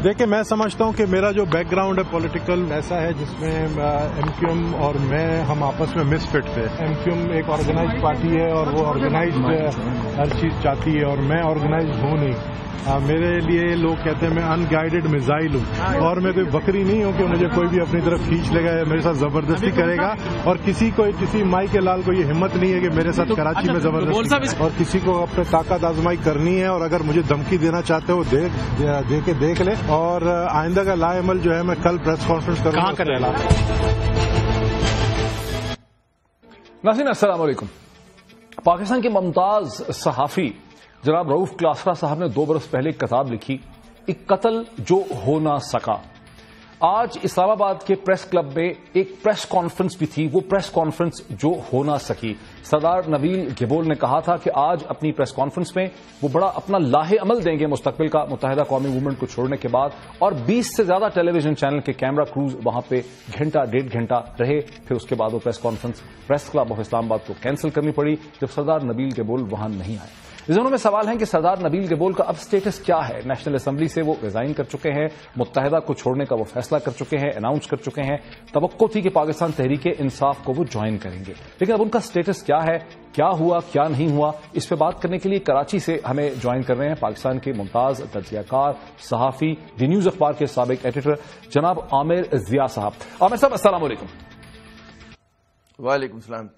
देखिए, मैं समझता हूं कि मेरा जो बैकग्राउंड है पॉलिटिकल ऐसा है जिसमें एमक्यूएम और मैं हम आपस में मिसफिट थे। एमक्यूएम एक ऑर्गेनाइज्ड पार्टी है और वो ऑर्गेनाइज्ड हर चीज चाहती है और मैं ऑर्गेनाइज्ड हूं नहीं। मेरे लिए लोग कहते हैं मैं अनगाइडेड मिसाइल हूं और मैं कोई बकरी नहीं हूं कि मुझे कोई भी अपनी तरफ खींच लेगा या मेरे साथ जबरदस्ती करेगा। और किसी माई के लाल को ये हिम्मत नहीं है कि मेरे साथ कराची में जबरदस्ती और किसी को अपने ताकत आजमाई करनी है। और अगर मुझे धमकी देना चाहते हो देख ले। और आइंदा का लाएमल जो है मैं कल प्रेस कॉन्फ्रेंस करूंगा। नाज़रीन अस्सलाम वालेकुम। पाकिस्तान के मुमताज सहाफी जनाब रऊफ क्लासरा साहब ने 2 बरस पहले एक किताब लिखी, एक कत्ल जो हो ना सका। आज इस्लामाबाद के प्रेस क्लब में एक प्रेस कॉन्फ्रेंस भी थी, वो प्रेस कॉन्फ्रेंस जो हो ना सकी। सरदार नबील गिबोल ने कहा था कि आज अपनी प्रेस कॉन्फ्रेंस में वो बड़ा अपना लाहे अमल देंगे मुस्तकबिल का मुत्तहिदा कौमी मूवमेंट को छोड़ने के बाद। और 20 से ज्यादा टेलीविजन चैनल के कैमरा क्रूज वहां पे घंटा 1.5 घंटा रहे। फिर उसके बाद वो press conference press club of Islamabad को कैंसिल करनी पड़ी जब सरदार नबील गिबोल वहां नहीं आए। इस दोनों में सवाल है कि सरदार नबील गिबोल का अब स्टेटस क्या है। नेशनल असेंबली से वो रिजाइन कर चुके हैं, मुत्तहिदा को छोड़ने का वो फैसला कर चुके हैं, अनाउंस कर चुके हैं। तवक्को थी कि पाकिस्तान तहरीक इंसाफ को वो ज्वाइन करेंगे, लेकिन अब उनका स्टेटस क्या है, क्या हुआ क्या नहीं हुआ, इस पर बात करने के लिए कराची से हमें ज्वाइन कर रहे हैं पाकिस्तान के मुमताज तज्जियाकार सहाफी दी न्यूज अखबार के साबिक एडिटर जनाब आमिर जिया साहब। आमिर साहब अस्सलाम वालेकुम। वालेकुम सलाम।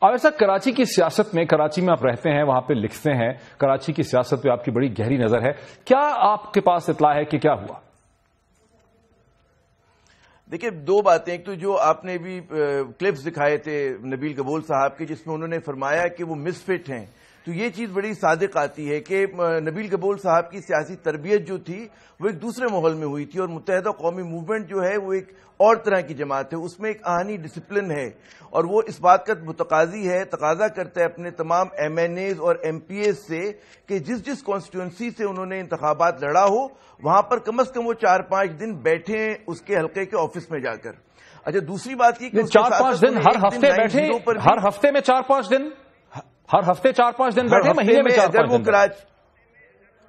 आमिर साहब, कराची की सियासत में, कराची में आप रहते हैं, वहां पे लिखते हैं, कराची की सियासत पे आपकी बड़ी गहरी नजर है, क्या आपके पास इत्ला है कि क्या हुआ? देखिए, 2 बातें। एक तो जो आपने भी क्लिप्स दिखाए थे नबील गिबोल साहब के जिसमें उन्होंने फरमाया कि वो मिसफिट हैं, तो ये चीज बड़ी सादिक आती है कि नबील गिबोल साहब की सियासी तरबियत जो थी वो एक दूसरे माहौल में हुई थी और मुत्तहिदा कौमी मूवमेंट जो है वो एक और तरह की जमात है, उसमें एक आहनी डिसिप्लिन है और वो इस बात का मुतकाजी है, तकाजा करता है अपने तमाम MNAs और MPAs से कि जिस जिस कॉन्स्टिट्यूंसी से उन्होंने इंतखाबात लड़ा हो वहां पर कम से कम वो 4-5 दिन बैठे उसके हल्के के ऑफिस में जाकर। अच्छा, दूसरी बात ये 4-5 दिन हर हफ्ते बैठे, हर हफ्ते में 4-5 दिन, हर हफ्ते 4-5 दिन बैठे, महीने में 4-5 दिन कराची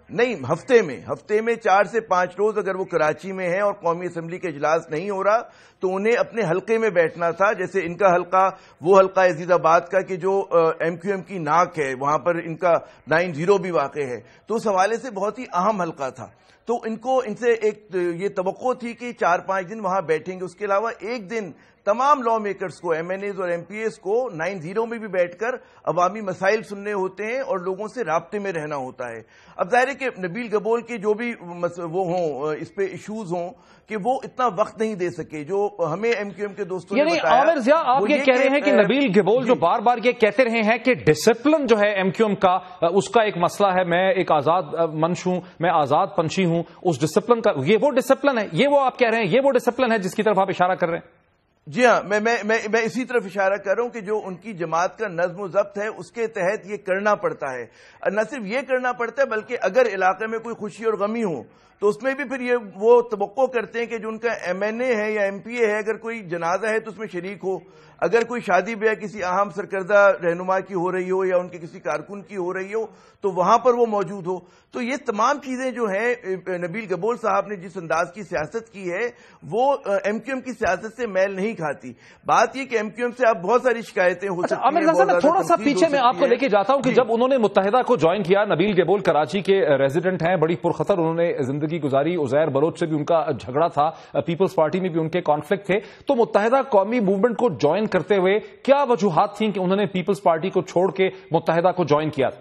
नहीं, हफ्ते में 4 से 5 रोज अगर वो कराची में है और कौमी असेंबली का इजलास नहीं हो रहा तो उन्हें अपने हल्के में बैठना था। जैसे इनका हल्का वो हल्का अजीजाबाद का कि जो MQM की नाक है, वहां पर इनका 9-0 भी वाक़ है, तो उस हवाले से बहुत ही अहम हल्का था। तो इनसे एक ये तवक्को थी कि 4-5 दिन वहां बैठेंगे। उसके अलावा एक दिन तमाम लॉ मेकर्स को, MNAs और MPAs को 9-0 में भी बैठकर अवामी मसाइल सुनने होते हैं और लोगों से राब्ते में रहना होता है। अब जाहिर है कि नबील गिबोल के जो भी वो हों, इस पे इश्यूज हों, कि वो इतना वक्त नहीं दे सके जो हमें MQM के दोस्तों ने बताया। आमिर जिया, आप ये कह रहे हैं कि नबील गिबोल जो बार बार ये कहते रहे हैं कि डिसिप्लिन जो है MQM का, उसका एक मसला है, मैं एक आजाद मंश हूं, मैं आजाद पंछी हूं, उस डिसिप्लिन का, ये वो डिसिप्लिन है, ये वो आप कह रहे हैं, ये वो डिसिप्लिन है जिसकी तरफ आप इशारा कर रहे हैं? जी हाँ, मैं इसी तरफ इशारा कर रहा हूं कि जो उनकी जमात का नज्म ज़ब्त है उसके तहत ये करना पड़ता है। न सिर्फ ये करना पड़ता है बल्कि अगर इलाके में कोई खुशी और गमी हो तो उसमें भी फिर ये वो तवक्को करते हैं कि जो उनका MNA है या MPA है, अगर कोई जनाजा है तो उसमें शरीक हो, अगर कोई शादी ब्याह किसी अहम सरकर्दा रहनुमा की हो रही हो या उनके किसी कारकुन की हो रही हो तो वहां पर वो मौजूद हो। तो ये तमाम चीजें जो हैं नबील गिबोल साहब ने जिस अंदाज की सियासत की है वो MQM की सियासत से मेल नहीं खाती। बात ये कि MQM से आप बहुत सारी शिकायतें हो सकती हैं। आमिर साहब, मैं थोड़ा सा पीछे में आपको लेके जाता हूं कि जब उन्होंने मुत्तहिदा को ज्वाइन किया, नबील गिबोल कराची के रेजिडेंट हैं, बड़ी पुरखतर उन्होंने जिंदगी गुजारी, उजैर बलोच से भी उनका झगड़ा था, पीपल्स पार्टी में भी उनके कॉन्फ्लिक्ट थे, तो मुत्तहिदा कौमी मूवमेंट को ज्वाइन करते हुए क्या वजूहात थी कि उन्होंने पीपल्स पार्टी को छोड़ के मुत्तहिदा को ज्वाइन किया?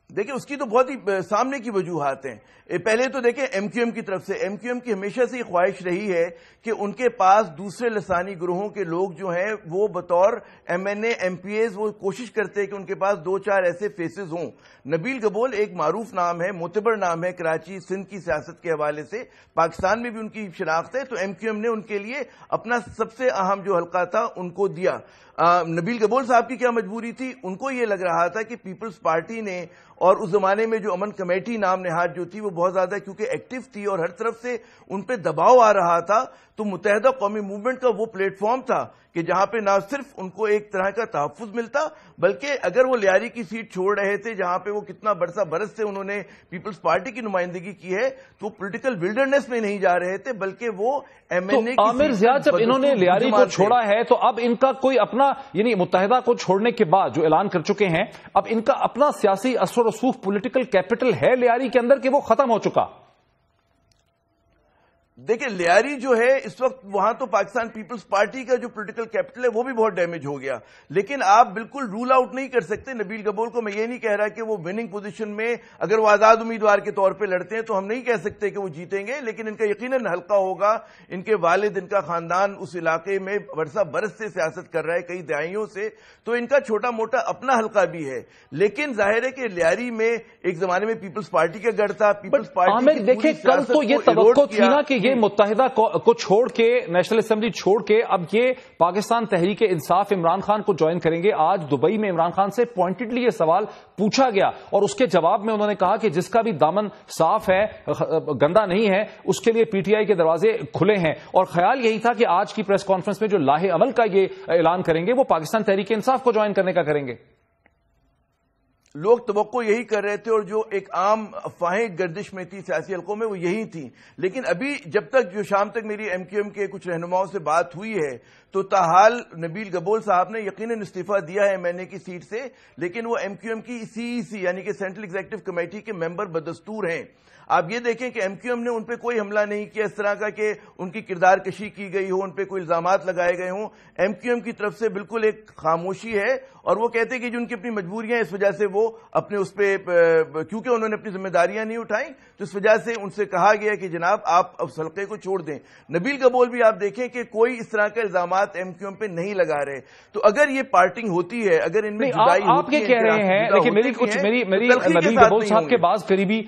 देखिए, उसकी तो बहुत ही सामने की वजूहात हैं। पहले तो देखिए MQM की तरफ से, MQM की हमेशा से ख्वाहिश रही है कि उनके पास दूसरे लसानी ग्रोहों के लोग जो हैं वो बतौर MNA MPAs वो कोशिश करते हैं कि उनके पास 2-4 ऐसे फेसेस हों। नबील गिबोल एक मारूफ नाम है, मोतबर नाम है कराची सिंध की सियासत के हवाले से, पाकिस्तान में भी उनकी शिनाख्त है, तो MQM ने उनके लिए अपना सबसे अहम जो हल्का था उनको दिया। नबील गिबोल साहब की क्या मजबूरी थी? उनको ये लग रहा था कि पीपल्स पार्टी ने اور اس زمانے میں جو امن کمیٹی نام نہاد جو تھی وہ بہت زیادہ کیونکہ ایکٹیو تھی اور ہر طرف سے ان پہ دباؤ آ رہا تھا، تو متحدہ قومی موومنٹ کا وہ پلیٹ فارم تھا کہ جہاں پہ نہ صرف ان کو ایک طرح کا تحفظ ملتا، بلکہ اگر وہ لیاری کی سیٹ چھوڑ رہے تھے جہاں پہ وہ کتنا برس سے انہوں نے پیپلز پارٹی کی نمائندگی کی ہے، تو پولیٹیکل ولڈرنیس میں نہیں جا رہے تھے بلکہ وہ ایم این اے کی عامر زیاد جب انہوں نے لیاری کو چھوڑا ہے تو اب ان کا کوئی اپنا، یعنی متحدہ کو چھوڑنے کے بعد جو اعلان کر چکے ہیں، اب ان کا اپنا سیاسی اثر و رسوخ پولیٹیکل کیپٹل ہے لیاری کے اندر کہ وہ ختم ہو چکا؟ دیکھیں لیاری جو ہے اس وقت وہاں تو پاکستان پیپلز پارٹی کا جو پولیٹیکل کیپٹل ہے وہ بھی بہت ڈیمیج ہو گیا، لیکن آپ بالکل رول آؤٹ نہیں کر سکتے نبیل گبول کو۔ میں یہ نہیں کہہ رہا کہ وہ وننگ پوزیشن میں اگر وہ آزاد امیدوار کے طور پہ لڑتے ہیں تو ہم نہیں کہہ سکتے کہ وہ جیتیں گے، لیکن ان کا یقیناً حلقہ ہوگا۔ ان کے والد، ان کا خاندان اس علاقے میں برس سے سیاست کر رہا ہے، کئی دہائیوں سے، تو ان کا چھوٹا موٹا اپنا حلقہ بھی ہے، لیکن ظاہر ہے کہ لیاری میں ایک زمانے میں پیپلز پارٹی کا گڑھ تھا، پیپلز پارٹی کی دیکھیں کل تو یہ توقع تھی نا کہ یہ متحدہ کو چھوڑ کے، نیشنل اسمبلی چھوڑ کے اب یہ پاکستان تحریک انصاف عمران خان کو جوائن کریں گے۔ آج دبئی میں عمران خان سے پوائنٹڈلی یہ سوال پوچھا گیا اور اس کے جواب میں انہوں نے کہا کہ جس کا بھی دامن صاف ہے، گندا نہیں ہے، اس کے لیے پی ٹی آئی کے دروازے کھلے ہیں، اور خیال یہی تھا کہ آج کی پریس کانفرنس میں جو لاہے عمل کا یہ اعلان کریں گے وہ پاکستان تحریک انصاف کو جوائن کرنے کا کریں گے۔ لوگ توقع یہی کر رہے تھے اور جو ایک عام افواہیں گردش میں تھی سیاسی حلقوں میں وہ یہی تھیں، لیکن ابھی جب تک جو شام تک میری ایم کیو ایم کے کچھ رہنماؤں سے بات ہوئی ہے تو تاحال نبیل گبول صاحب نے یقیناً استعفیٰ دیا ہے ایم این اے کی سیٹ سے، لیکن وہ ایم کیو ایم کی سی ای سی یعنی کہ سینٹرل ایگزیکٹو کمیٹی کے ممبر بدستور ہیں۔ آپ یہ دیکھیں کہ ایم کیو ایم نے ان پہ کوئی حملہ نہیں کیا اس طرح کا کہ ان کی کردار کشی کی گئی ہو، ان پہ کوئی الزامات لگائے گئے ہوں۔ ایم کیو ایم کی طرف سے بالکل ایک خاموشی ہے اور وہ کہتے ہیں کہ جو ان کی اپنی مجبوریاں اس وجہ سے وہ اپنے اس پہ کیونکہ انہوں نے اپنی ذمہ داریاں نہیں اٹھائیں تو اس وجہ سے ان سے کہا گیا کہ جناب آپ اس حلقے کو چھوڑ دیں۔ نبیل گبول بھی آپ دیکھیں کہ کوئی اس طرح کے الزامات ایم کیو ایم پہ نہیں لگا رہے، تو اگر یہ پارٹنگ ہوتی ہے، اگر ان میں جدائی ہوتی ہے، آپ یہ کہہ رہے ہیں، لیکن میری نبیل گبول صاحب کے بعض قریبی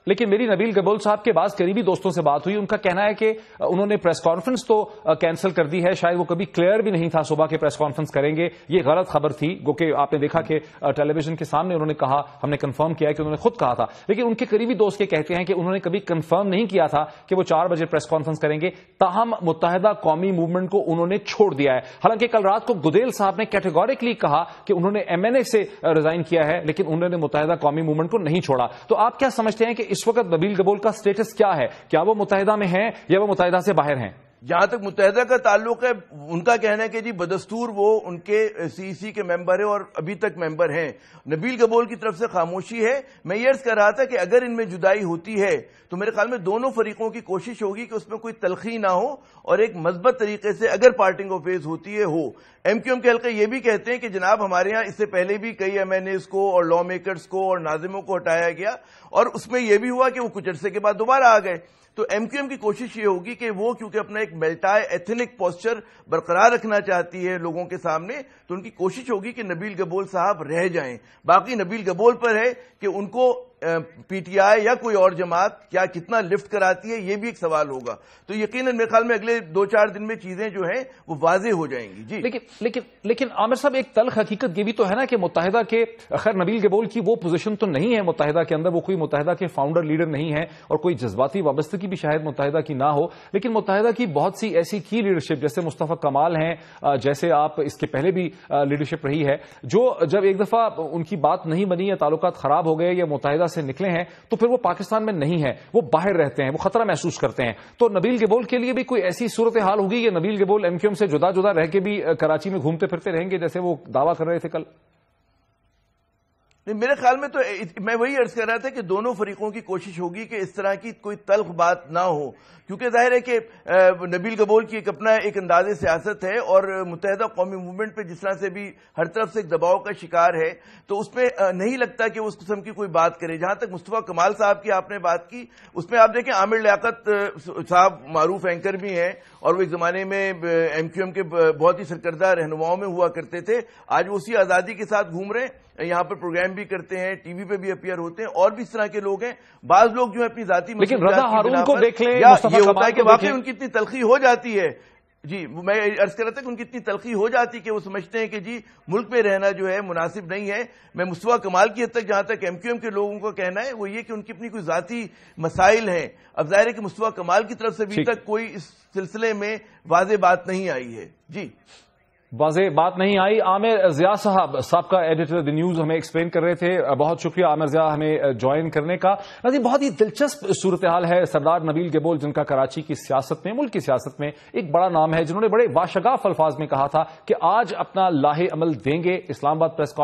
نبیل گبول صاحب کے بعض قریبی دوستوں سے بات ہوئی، ان کا کہنا ہے کہ انہوں نے پریس کانفرنس تو کینسل کر دی ہے، شاید وہ کبھی کلیئر بھی نہیں تھا صبح کے پریس کانفرنس کریں گے، یہ غلط خبر تھی، گو کہ آپ نے دیکھا کہ ٹیلی ویژن کے سامنے انہوں نے کہا، ہم نے کنفرم کیا ہے کہ انہوں نے خود کہا تھا، لیکن ان کے قریبی دوست یہ کہتے ہیں کہ انہوں نے کبھی کنفرم نہیں کیا تھا کہ وہ 4 بجے پریس کانفرنس کریں گے، تاہم متحدہ قومی موومنٹ کو انہوں نے چھوڑ دیا ہے۔ حالانکہ کل رات کو گدیل صاحب نے کیٹیگوریکلی کہا کہ انہوں نے ایم این اے سے ریزائن کیا ہے، لیکن انہوں نے متحدہ قومی موومنٹ کو نہیں چھوڑا۔ تو آپ کیا سمجھتے ہیں کہ اس وقت نبیل گبول کا سٹیٹس کیا ہے؟ کیا وہ متحدہ میں ہیں یا وہ متحدہ سے باہر ہیں؟ جہاں تک متحدہ کا تعلق ہے ان کا کہنا ہے کہ جی بدستور وہ ان کے سی سی کے ممبر ہیں اور ابھی تک ممبر ہیں۔ نبیل گبول کی طرف سے خاموشی ہے۔ میں یہ عرض کر رہا تھا کہ اگر ان میں جدائی ہوتی ہے تو میرے خیال میں دونوں فریقوں کی کوشش ہوگی کہ اس میں کوئی تلخی نہ ہو اور ایک مثبت طریقے سے اگر پارٹنگ آف ویز ہوتی ہے ہو۔ ایم کیو ایم کے حلقے یہ بھی کہتے ہیں کہ جناب ہمارے ہاں اس سے پہلے بھی کئی ایم این ایز کو اور لا میکرز کو اور ناظموں کو ہٹایا گیا اور اس میں یہ بھی ہوا کہ وہ کچھ عرصے کے بعد دوبارہ آ گئے۔ تو ایم کیو ایم کی کوشش یہ ہوگی کہ وہ کیونکہ اپنا ایک ملٹائے ایتھنک پوسچر برقرار رکھنا چاہتی ہے لوگوں کے سامنے، تو ان کی کوشش ہوگی کہ نبیل گبول صاحب رہ جائیں۔ باقی نبیل گبول پر ہے کہ ان کو پی ٹی آئی یا کوئی اور جماعت کیا کتنا لفٹ کراتی ہے، یہ بھی ایک سوال ہوگا۔ تو یقیناً میرے خیال میں اگلے 2-4 دن میں چیزیں جو ہیں وہ واضح ہو جائیں گی۔ جی لیکن عامر صاحب ایک تلخ حقیقت یہ بھی تو ہے نا کہ متحدہ کے، خیر نبیل گبول کی وہ پوزیشن تو نہیں ہے متحدہ کے اندر، وہ کوئی متحدہ کے فاؤنڈر لیڈر نہیں ہے اور کوئی جذباتی وابستگی بھی شاید متحدہ کی نہ ہو، لیکن متحدہ کی بہت سی ایسی کی لیڈرشپ جیسے مصطفیٰ کمال ہیں، جیسے آپ اس کے پہلے بھی لیڈرشپ رہی ہے، جو جب ایک دفعہ ان کی بات نہیں بنی یا تعلقات خراب ہو گئے یا متحدہ سے نکلے ہیں تو پھر وہ پاکستان میں نہیں ہے، وہ باہر رہتے ہیں، وہ خطرہ محسوس کرتے ہیں۔ تو نبیل گبول کے لیے بھی کوئی ایسی صورتحال ہوگی کہ نبیل گبول ایم کیو ایم سے جدا جدا رہ کے بھی کراچی میں گھومتے پھرتے رہیں گے جیسے وہ دعویٰ کر رہے تھے کل؟ میرے خیال میں تو میں وہی عرض کر رہا تھا کہ دونوں فریقوں کی کوشش ہوگی کہ اس طرح کی کوئی تلخ بات نہ ہو، کیونکہ ظاہر ہے کہ نبیل گبول کی اپنا ایک انداز سیاست ہے اور متحدہ قومی موومنٹ پہ جس طرح سے بھی ہر طرف سے ایک دباؤ کا شکار ہے تو اس میں نہیں لگتا کہ وہ اس قسم کی کوئی بات کرے۔ جہاں تک مصطفیٰ کمال صاحب کی آپ نے بات کی، اس میں آپ دیکھیں عامر لیاقت صاحب معروف اینکر بھی ہیں اور وہ ایک زمانے میں ایم کیو ایم کے بہت ہی سرکردہ رہنماؤں میں ہوا کرتے تھے، آج وہ اسی آزادی کے ساتھ گھوم رہے ہیں، یہاں پر پروگرام بھی کرتے ہیں، ٹی وی پہ بھی اپیئر ہوتے ہیں، اور بھی اس طرح کے لوگ ہیں۔ بعض لوگ جو ہے اپنی ذاتی لیکن رضا ہارون کو دیکھ لیں، یہ ہوتا ہے کہ واقعی ان کی اتنی تلخی ہو جاتی ہے جی میں عرض کر رہا تھا کہ ان کی اتنی تلخی ہو جاتی کہ وہ سمجھتے ہیں کہ جی ملک میں رہنا جو ہے مناسب نہیں ہے. میں مصطفیٰ کمال کی حد تک جہاں تک ایم کیو ایم کے لوگوں کا کہنا ہے وہ یہ کہ ان کی اپنی کوئی ذاتی مسائل ہیں. اب ظاہر ہے کہ مصطفیٰ کمال کی طرف سے ابھی تک کوئی اس سلسلے میں واضح بات نہیں آئی ہے. جی واضح بات نہیں آئی. عامر ضیاء صاحب سابقہ ایڈیٹر دی نیوز ہمیں ایکسپلین کر رہے تھے. بہت شکریہ عامر ضیاء ہمیں جوائن کرنے کا. ناظرین بہت ہی دلچسپ صورتحال ہے. سردار نبیل گبول جن کا کراچی کی سیاست میں ملک کی سیاست میں ایک بڑا نام ہے, جنہوں نے بڑے باشگاف الفاظ میں کہا تھا کہ آج اپنا لاہ عمل دیں گے. اسلام آباد پریس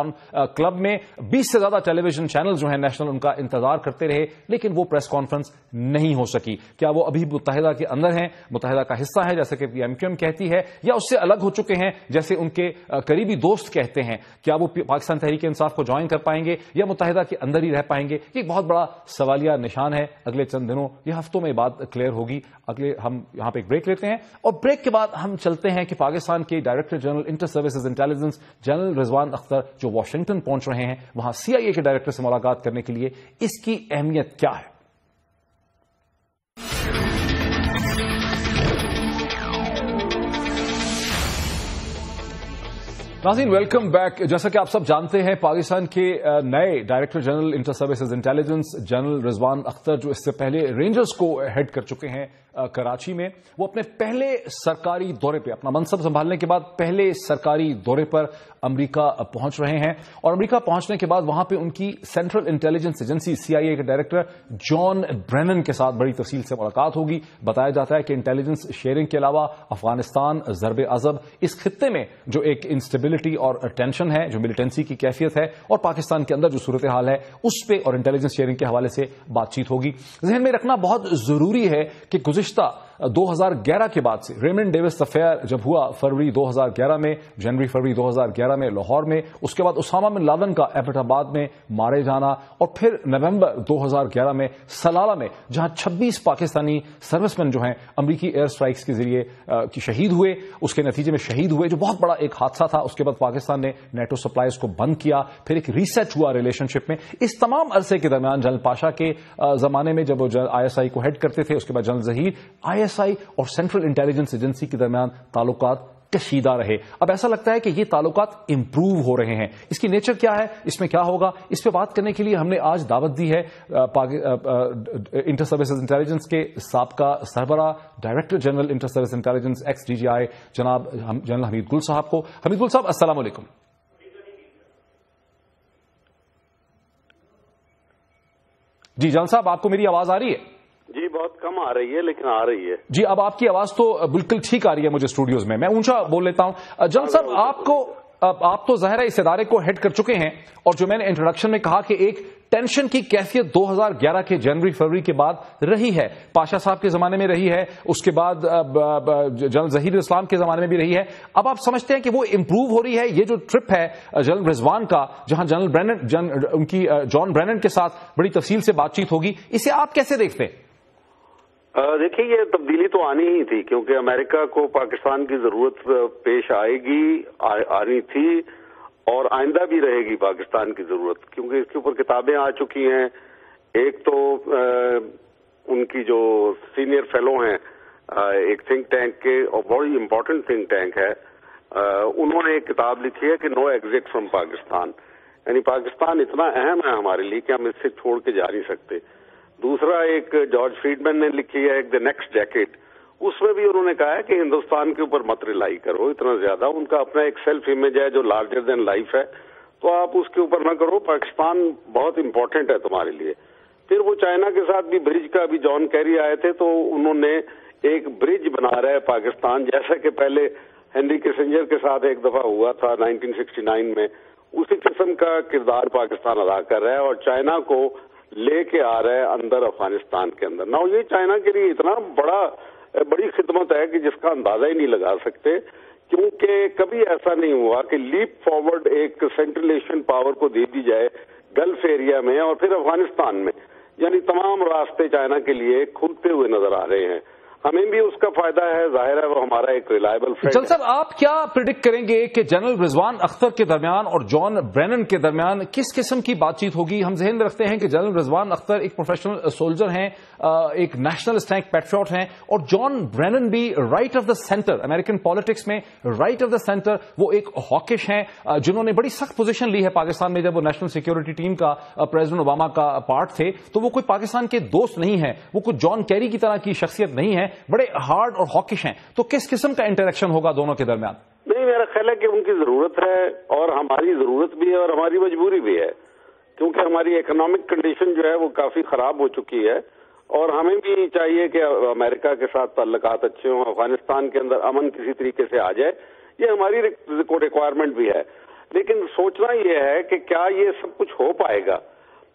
کلب میں 20 سے زیادہ ٹیلی ویژن چینل جو ہیں نیشنل ان کا انتظار کرتے رہے لیکن وہ پریس کانفرنس نہیں ہو سکی. کیا وہ ابھی متحدہ کے اندر ہیں, متحدہ کا حصہ ہے جیسے کہ ایم کیو ایم کہتی ہے, یا اس سے الگ ہو چکے ہیں جیسے ان کے قریبی دوست کہتے ہیں؟ کیا وہ پاکستان تحریک انصاف کو جوائن کر پائیں گے یا متحدہ کے اندر ہی رہ پائیں گے؟ یہ ایک بہت بڑا سوالیہ نشان ہے. اگلے چند دنوں یا ہفتوں میں بات کلیئر ہوگی. ہم یہاں پہ ایک بریک لیتے ہیں اور بریک کے بعد ہم چلتے ہیں کہ پاکستان کے director general inter services intelligence general Rizwan Akhtar جو واشنگٹن پہنچ رہے ہیں, وہاں سی آئی اے کے ڈائریکٹر سے ملاقات کرنے کے لیے اس کی اہمیت کیا ہے. ناظرین ویلکم بیک. جیسا کہ آپ سب جانتے ہیں پاکستان کے نئے director general inter services intelligence general Rizwan Akhtar جو اس سے پہلے رینجرز کو ہیڈ کر چکے ہیں کراچی میں, وہ اپنے پہلے سرکاری دورے پہ, اپنا منصب سنبھالنے کے بعد پہلے سرکاری دورے پر امریکہ پہنچ رہے ہیں. اور امریکہ پہنچنے کے بعد وہاں پہ ان کی سینٹرل انٹیلیجنس ایجنسی سی آئی اے کے ڈائریکٹر جان برینن کے ساتھ بڑی تفصیل سے ملاقات ہوگی. بتایا جاتا ہے کہ انٹیلیجنس شیئرنگ کے علاوہ افغانستان, ضرب عضب, اس خطے میں جو ایک انسٹیبلٹی اور ٹینشن ہے, جو ملیٹنسی کی کیفیت ہے, اور پاکستان کے اندر جو صورتحال ہے اس پہ اور انٹیلیجنس شیئرنگ کے حوالے سے بات چیت ہوگی. ذہن میں رکھنا بہت ضروری ہے کہ گزشتہ 2011 کے بعد سے ریمنڈ ڈیوس افیئر جب ہوا فروری 2011 میں, جنوری فروری 2011 میں لاہور میں, اس کے بعد اسامہ بن لادن کا ایبٹ آباد میں مارے جانا, اور پھر نومبر 2011 میں سلالہ میں جہاں 26 پاکستانی سروس مین جو ہیں امریکی ایئر سٹرائکس کے ذریعے شہید ہوئے, اس کے نتیجے میں شہید ہوئے, جو بہت بڑا ایک حادثہ تھا. اس کے بعد پاکستان نے نیٹو سپلائیز کو بند کیا, پھر ایک ریسیٹ ہوا ریلیشن شپ میں. اس تمام عرصے کے درمیان جنرل پاشا کے زمانے میں جب وہ آئی ایس آئی کو ہیڈ کرتے تھے, اس کے بعد general Zaheer, I S I اور سینٹرل انٹیلیجنس ایجنسی کے درمیان تعلقات کشیدہ رہے. اب ایسا لگتا ہے کہ یہ تعلقات امپروو ہو رہے ہیں. اس کی نیچر کیا ہے, اس میں کیا ہوگا, اس پہ بات کرنے کے لیے ہم نے آج دعوت دی ہے انٹر سروسز انٹیلیجنس کے سابقہ سربراہ director general inter service intelligence ex D G I جناب جنرل حمید گل صاحب کو. حمید گل صاحب السلام علیکم. جی جنرل صاحب, آپ کو میری آواز آ رہی ہے؟ جی بہت کم آ رہی ہے لیکن آ رہی ہے. جی اب آپ کی آواز تو بالکل ٹھیک آ رہی ہے مجھے اسٹوڈیوز میں اونچا بول لیتا ہوں. جنرل صاحب آپ تو ظاہر ہے اس ادارے کو ہیڈ کر چکے ہیں, اور جو میں نے انٹروڈکشن میں کہا کہ ایک ٹینشن کی کیفیت 2011 کے جنوری فروری کے بعد رہی ہے, پاشا صاحب کے زمانے میں رہی ہے, اس کے بعد جنرل ظہیر اسلام کے زمانے میں بھی رہی ہے. اب آپ سمجھتے ہیں کہ وہ امپروو ہو رہی ہے؟ یہ جو ٹرپ ہے جنرل رضوان کا, جہاں جان برینن کے ساتھ بڑی تفصیل سے بات چیت ہوگی, اسے آپ کیسے دیکھتے ہیں؟ دیکھیے یہ تبدیلی تو آنی ہی تھی, کیونکہ امریکہ کو پاکستان کی ضرورت پیش آئے گی, آنی تھی, اور آئندہ بھی رہے گی پاکستان کی ضرورت, کیونکہ اس کے اوپر کتابیں آ چکی ہیں. ایک تو ان کی جو سینئر فیلو ہیں ایک تھنک ٹینک کے, اور بڑی امپورٹنٹ تھنک ٹینک ہے, انہوں نے ایک کتاب لکھی ہے کہ نو ایگزٹ فرام پاکستان, یعنی پاکستان اتنا اہم ہے ہمارے لیے کہ ہم اس سے چھوڑ کے جا نہیں سکتے. دوسرا ایک جارج فریڈمین نے لکھی ہے ایک دی نیکسٹ ڈیکیڈ, اس میں بھی انہوں نے کہا ہے کہ ہندوستان کے اوپر مت ریلائی کرو اتنا زیادہ, ان کا اپنا ایک سیلف امیج ہے جو لارجر دین لائف ہے, تو آپ اس کے اوپر نہ کرو, پاکستان بہت امپورٹنٹ ہے تمہارے لیے. پھر وہ چائنا کے ساتھ بھی برج کا, ابھی جان کیری آئے تھے تو انہوں نے ایک برج بنا رہا ہے پاکستان, جیسا کہ پہلے ہنری کسنجر کے ساتھ ایک دفعہ ہوا تھا 1969 میں, اسی قسم کا کردار پاکستان ادا کر رہا ہے, اور چائنا کو لے کے آ رہا ہے اندر افغانستان کے اندر. نہ یہ چائنا کے لیے اتنا بڑی خدمت ہے کہ جس کا اندازہ ہی نہیں لگا سکتے, کیونکہ کبھی ایسا نہیں ہوا کہ لیپ فارورڈ ایک سینٹرل ایشین پاور کو دے دی جائے گلف ایریا میں اور پھر افغانستان میں, یعنی تمام راستے چائنا کے لیے کھلتے ہوئے نظر آ رہے ہیں. हमें भी उसका फायदा है, जाहिर है वो हमारा एक रिलायबल फ्रेंड जल साहब, आप क्या प्रिडिक्ट करेंगे कि जनरल रिजवान अख्तर के दरमियान और जॉन ब्रेनन के दरमियान किस किस्म की बातचीत होगी? हम जहन में रखते हैं कि जनरल रिजवान अख्तर एक प्रोफेशनल सोल्जर हैं, एक नेशनलिस्ट हैं, एक पैट्रियट हैं, और जॉन ब्रेनन भी right of the centre, American politics में राइट ऑफ द सेंटर, वो एक हॉकिश हैं जिन्होंने बड़ी सख्त पोजीशन ली है पाकिस्तान में। जब वो नेशनल सिक्योरिटी टीम का प्रेसिडेंट ओबामा का पार्ट थे तो वो कोई पाकिस्तान के दोस्त नहीं है, वो कुछ जॉन कैरी की तरह की शख्सियत नहीं है, बड़े हार्ड और हॉकिश हैं। तो किस किस्म का इंटरेक्शन होगा दोनों के दरमियान? नहीं, मेरा ख्याल है कि उनकी जरूरत है और हमारी जरूरत भी है और हमारी मजबूरी भी है, क्योंकि हमारी इकोनॉमिक कंडीशन जो है वो काफी खराब हो चुकी है और हमें भी चाहिए कि अमेरिका के साथ ताल्लुकात अच्छे हों, अफगानिस्तान के अंदर अमन किसी तरीके से आ जाए, ये हमारी रिक्वायरमेंट भी है। लेकिन सोचना यह है कि क्या ये सब कुछ हो पाएगा।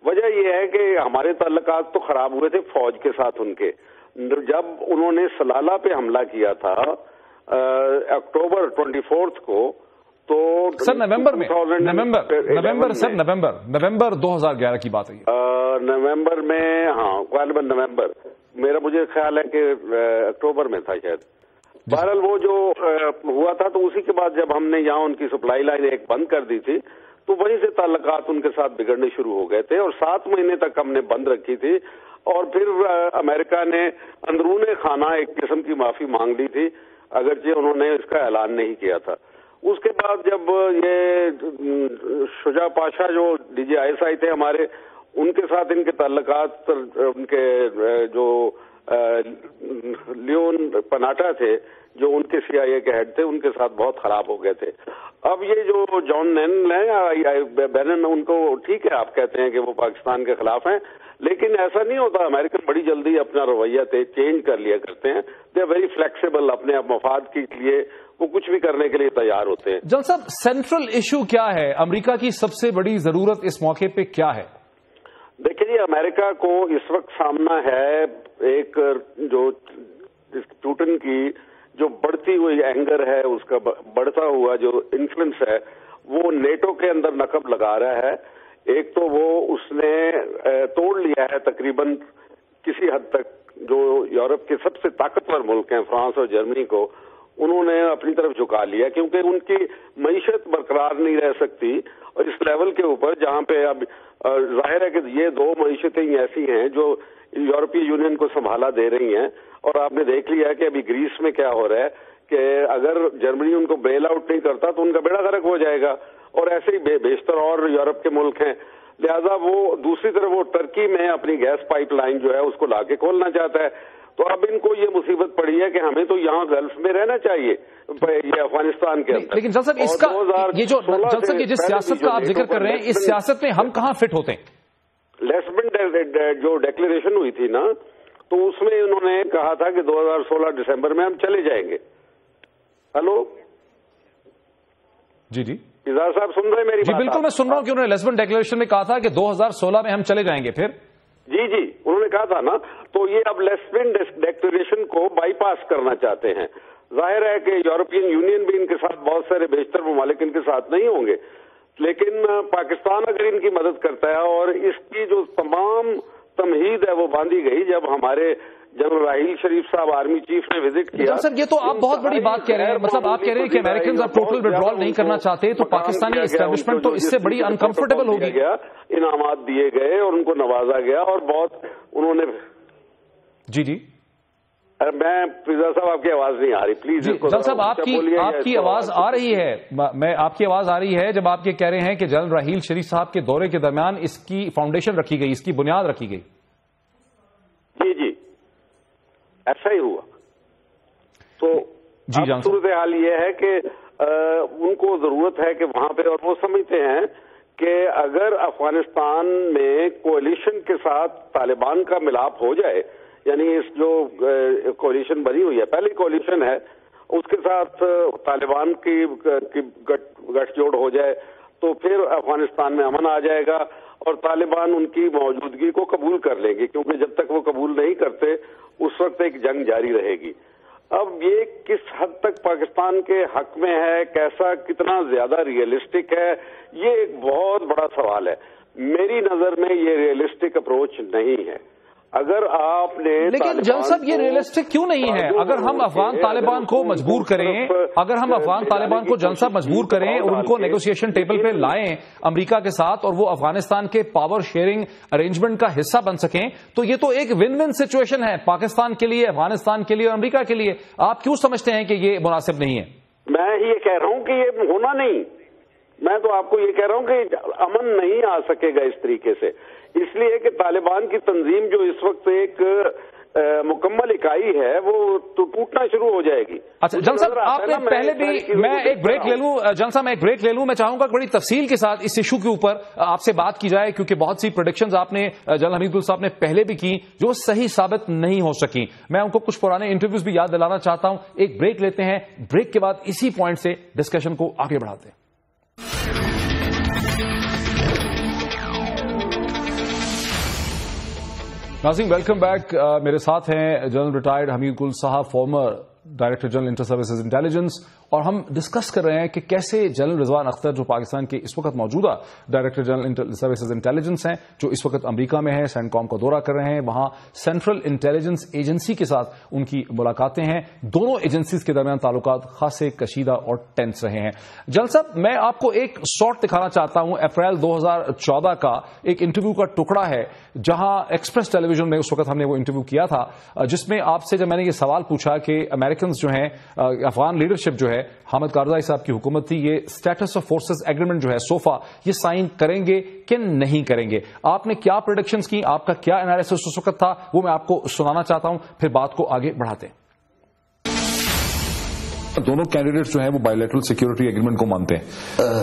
वजह यह है कि हमारे ताल्लुकात तो खराब हुए थे फौज के साथ उनके, जब उन्होंने सलाला पे हमला किया था अक्टूबर 24 को, तो सर नवंबर 2011 की बात है। नवंबर में, हाँ गालिबन नवंबर, मेरा मुझे ख्याल है कि अक्टूबर में था शायद। बहरहाल वो जो हुआ था, तो उसी के बाद जब हमने यहाँ उनकी सप्लाई लाइन एक बंद कर दी थी, तो वहीं से ताल्लुकात उनके साथ बिगड़ने शुरू हो गए थे और 7 महीने तक हमने बंद रखी थी। और फिर अमेरिका ने अंदरूने खाना एक किस्म की माफी मांग ली थी, अगरचे उन्होंने इसका ऐलान नहीं किया था। उसके बाद जब ये शुजा पाशा जो DGISI थे हमारे, उनके साथ इनके ताल्लुकात, उनके जो लियोन पनाटा थे जो उनके CIA के हेड थे, उनके साथ बहुत खराब हो गए थे। अब ये जो जॉन ब्रेनन, उनको ठीक है आप कहते हैं कि वो पाकिस्तान के खिलाफ हैं, लेकिन ऐसा नहीं होता। अमेरिकन बड़ी जल्दी अपना रवैया चेंज कर लिया करते हैं। दे आर वेरी फ्लेक्सिबल, अपने मफाद के लिए वो कुछ भी करने के लिए तैयार होते हैं। जल साहब, सेंट्रल इशू क्या है? अमेरिका की सबसे बड़ी जरूरत इस मौके पे क्या है? देखिए जी, अमेरिका को इस वक्त सामना है एक जो पुतिन की जो बढ़ती हुई एंगर है, उसका बढ़ता हुआ जो इन्फ्लुएंस है, वो नेटो के अंदर नकब लगा रहा है। एक तो वो उसने तोड़ लिया है तकरीबन किसी हद तक जो यूरोप के सबसे ताकतवर मुल्क हैं, फ्रांस और जर्मनी को, उन्होंने अपनी तरफ झुका लिया, क्योंकि उनकी मईशत बरकरार नहीं रह सकती और इस लेवल के ऊपर जहां पे अब जाहिर है कि ये 2 मईशतें ऐसी हैं जो यूरोपीय यूनियन को संभाला दे रही हैं। और आपने देख लिया कि अभी ग्रीस में क्या हो रहा है कि अगर जर्मनी उनको बेल आउट नहीं करता तो उनका बेड़ा गर्क हो जाएगा, और ऐसे ही बेशतर और यूरोप के मुल्क हैं। लिहाजा वो दूसरी तरफ वो टर्की में अपनी गैस पाइपलाइन जो है उसको लाके खोलना चाहता है। तो अब इनको ये मुसीबत पड़ी है कि हमें तो यहाँ गल्फ में रहना चाहिए, ये अफगानिस्तान के अंदर। लेकिन जल साहब, इसका ये जो जल साहब, ये जिस सियासत का आप जिक्र कर रहे हैं, इस सियासत में हम कहाँ फिट होते हैं? लेस्बिन जो डिक्लेरेशन हुई थी ना, तो उसमें उन्होंने कहा था कि 2016 दिसंबर में हम चले जाएंगे। हेलो जी जी, इजाज साहब सुन रहे हैं मेरी बात? बिल्कुल मैं सुन रहा हूं कि उन्होंने लेस्बिन डिक्लेरेशन में कहा था कि 2016 में हम चले जाएंगे। फिर जी उन्होंने कहा था ना, तो ये अब लेस्बिन डिक्लेरेशन को बाईपास करना चाहते हैं। जाहिर है कि यूरोपियन यूनियन भी इनके साथ, बहुत सारे बेशतर ममालिक इनके साथ नहीं होंगे, लेकिन पाकिस्तान अगर इनकी मदद करता है, और इसकी जो तमाम तमहीद है वो बांधी गई जब हमारे जनरल राहील शरीफ साहब आर्मी चीफ ने विजिट किया। सर ये तो आप बहुत बड़ी बात कह रहे हैं, मतलब आप कह रहे हैं कि अमेरिकन अब टोटल विड्रॉल नहीं करना चाहते, तो पाकिस्तानी एस्टेब्लिशमेंट तो इससे बड़ी अनकंफर्टेबल होगी। इनामात दिए गए और उनको नवाजा गया और बहुत उन्होंने। जी मैं फिजा साहब, आपकी आवाज नहीं आ रही, प्लीज। जल साहब, आपकी आवाज आ रही है, मैं आपकी आवाज आ रही है जब आप ये कह रहे हैं कि जनरल राहील शरीफ साहब के दौरे के दरमियान इसकी फाउंडेशन रखी गई, इसकी बुनियाद रखी गई। जी ऐसा ही हुआ। तो सूरत हाल ये है कि उनको जरूरत है कि वहां पे, और वो समझते हैं कि अगर अफगानिस्तान में कोalition के साथ तालिबान का मिलाप हो जाए, यानी इस जो कोalition बनी हुई है, पहली कोalition है, उसके साथ तालिबान की गठजोड़ हो जाए, तो फिर अफगानिस्तान में अमन आ जाएगा और तालिबान उनकी मौजूदगी को कबूल कर लेंगे, क्योंकि जब तक वो कबूल नहीं करते उस वक्त एक जंग जारी रहेगी। अब ये किस हद तक पाकिस्तान के हक में है, कैसा, कितना ज्यादा रियलिस्टिक है, ये एक बहुत बड़ा सवाल है। मेरी नजर में ये रियलिस्टिक अप्रोच नहीं है। اگر آپ نے لیکن جنرل صاحب یہ ریئلسٹک کیوں نہیں ہے؟ اگر ہم افغان طالبان کو مجبور کریں، اگر ہم افغان طالبان کو جنرل صاحب مجبور کریں اور ان کو نیگوسیشن ٹیبل پہ لائیں امریکہ کے ساتھ اور وہ افغانستان کے پاور شیئرنگ ارینجمنٹ کا حصہ بن سکیں، تو یہ تو ایک ون ون سچویشن ہے پاکستان کے لیے، افغانستان کے لیے اور امریکہ کے لیے. آپ کیوں سمجھتے ہیں کہ یہ مناسب نہیں ہے؟ میں یہ کہہ رہا ہوں کہ یہ ہونا نہیں. میں تو آپ کو یہ کہہ رہا ہوں کہ امن نہیں آ سکے گا اس طریقے سے، اس لیے کہ طالبان کی تنظیم جو اس وقت ایک مکمل اکائی ہے وہ تو ٹوٹنا شروع ہو جائے گی. اچھا جن صاحب آپ نے پہلے بھی، میں ایک بریک لے لوں جن صاحب، میں ایک بریک لے لوں. میں چاہوں گا کہ بڑی تفصیل کے ساتھ اس ایشو کے اوپر آپ سے بات کی جائے، کیونکہ بہت سی پریڈکشنز آپ نے جنرل حمید گل صاحب نے پہلے بھی کی جو صحیح ثابت نہیں ہو سکی. میں ان کو کچھ پرانے انٹرویوز بھی یاد دلانا چاہتا ہوں. ایک بریک لیتے ہیں، بریک کے بعد اسی پوائنٹ سے ڈسکشن کو آگے بڑھاتے ہیں. ناظرین ویلکم بیک. میرے ساتھ ہیں جنرل ریٹائرڈ حمید گل صاحب، former director general inter services intelligence, اور ہم ڈسکس کر رہے ہیں کہ کیسے جنرل رضوان اختر جو پاکستان کے اس وقت موجودہ director general inter services intelligence ہیں، جو اس وقت امریکہ میں ہیں، سینٹ کام کا دورہ کر رہے ہیں، وہاں سینٹرل انٹیلیجنس ایجنسی کے ساتھ ان کی ملاقاتیں ہیں. دونوں ایجنسیز کے درمیان تعلقات خاصے کشیدہ اور ٹینس رہے ہیں. جنرل صاحب میں آپ کو ایک شارٹ دکھانا چاہتا ہوں. اپریل 2014 کا ایک انٹرویو کا ٹکڑا ہے جہاں ایکسپریس ٹیلی ویژن میں اس وقت ہم نے وہ انٹرویو کیا تھا، جس میں آپ سے جب میں نے یہ سوال پوچھا کہ امریکنز جو ہیں، افغان لیڈرشپ جو ہے، حامد کارزائی صاحب کی حکومت تھی، یہ اسٹیٹس آف فورسز ایگریمنٹ جو ہے سوفا، یہ سائن کریں گے کہ نہیں کریں گے؟ آپ نے کیا پریڈکشنز کی، آپ کا کیا انالیسس اس وقت تھا، وہ میں آپ کو سنانا چاہتا ہوں، پھر بات کو آگے بڑھاتے ہیں. دونوں کینڈیڈیٹس جو ہیں وہ بائی لیٹرل سیکورٹی ایگریمنٹ کو مانتے ہیں.